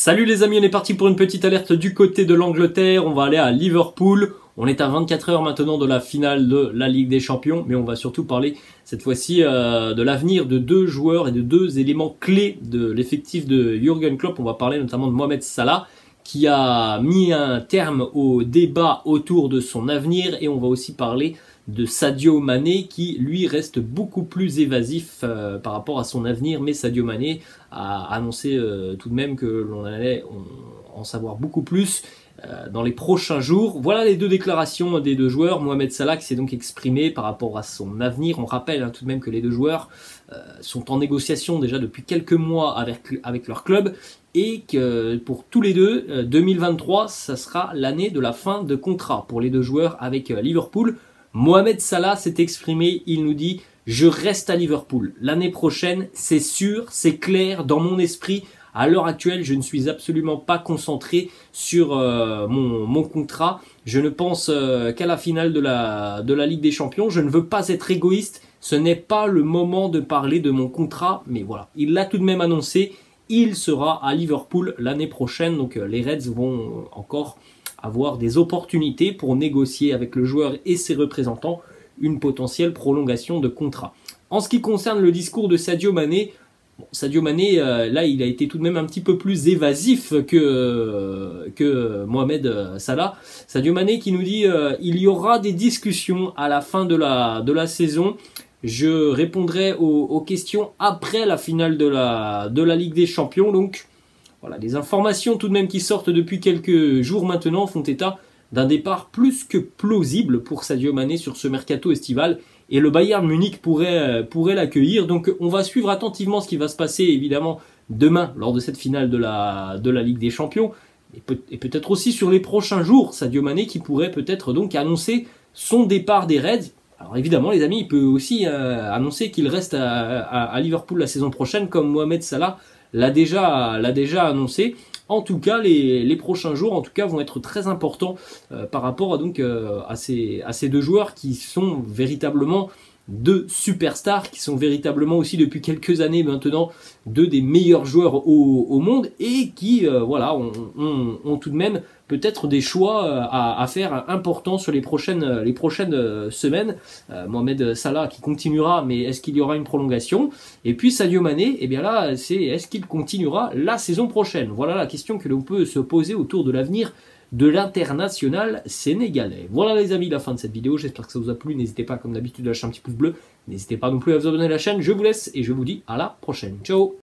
Salut les amis, on est parti pour une petite alerte du côté de l'Angleterre. On va aller à Liverpool. On est à 24 heures maintenant de la finale de la Ligue des Champions, mais on va surtout parler cette fois-ci de l'avenir de deux joueurs et de deux éléments clés de l'effectif de Jürgen Klopp. On va parler notamment de Mohamed Salah, qui a mis un terme au débat autour de son avenir, et on va aussi parler de Sadio Mané qui lui reste beaucoup plus évasif par rapport à son avenir, mais Sadio Mané a annoncé tout de même que l'on allait en savoir beaucoup plus dans les prochains jours. Voilà les deux déclarations des deux joueurs. Mohamed Salah qui s'est donc exprimé par rapport à son avenir. On rappelle tout de même que les deux joueurs sont en négociation déjà depuis quelques mois avec leur club, et que pour tous les deux, 2023, ça sera l'année de la fin de contrat pour les deux joueurs avec Liverpool. Mohamed Salah s'est exprimé, il nous dit « Je reste à Liverpool. L'année prochaine, c'est sûr, c'est clair, dans mon esprit. À l'heure actuelle, je ne suis absolument pas concentré sur mon contrat. Je ne pense qu'à la finale de la Ligue des Champions. Je ne veux pas être égoïste. Ce n'est pas le moment de parler de mon contrat. » Mais voilà, il l'a tout de même annoncé. Il sera à Liverpool l'année prochaine. Donc les Reds vont encore avoir des opportunités pour négocier avec le joueur et ses représentants une potentielle prolongation de contrat. En ce qui concerne le discours de Sadio Mané, Sadio Mané, là, il a été tout de même un petit peu plus évasif que Mohamed Salah. Sadio Mané qui nous dit il y aura des discussions à la fin de la saison. Je répondrai aux questions après la finale de la Ligue des Champions. Donc, voilà, les informations tout de même qui sortent depuis quelques jours maintenant font état d'un départ plus que plausible pour Sadio Mané sur ce mercato estival, et le Bayern Munich pourrait l'accueillir. Donc on va suivre attentivement ce qui va se passer évidemment demain lors de cette finale de la Ligue des Champions, et peut-être aussi sur les prochains jours. Sadio Mané qui pourrait peut-être donc annoncer son départ des Reds. Alors évidemment les amis, il peut aussi annoncer qu'il reste à Liverpool la saison prochaine, comme Mohamed Salah l'a déjà annoncé. En tout cas, les prochains jours vont être très importants par rapport à ces deux joueurs qui sont véritablement deux superstars, qui sont véritablement aussi depuis quelques années maintenant deux des meilleurs joueurs au monde, et qui voilà, ont tout de même peut-être des choix à faire importants sur les prochaines semaines. Mohamed Salah qui continuera, mais est-ce qu'il y aura une prolongation? Et puis Sadio Mané, et bien là, c'est est-ce qu'il continuera la saison prochaine? Voilà la question que l'on peut se poser autour de l'avenir de l'international sénégalais. Voilà les amis, la fin de cette vidéo. J'espère que ça vous a plu. N'hésitez pas comme d'habitude à lâcher un petit pouce bleu. N'hésitez pas non plus à vous abonner à la chaîne. Je vous laisse et je vous dis à la prochaine. Ciao.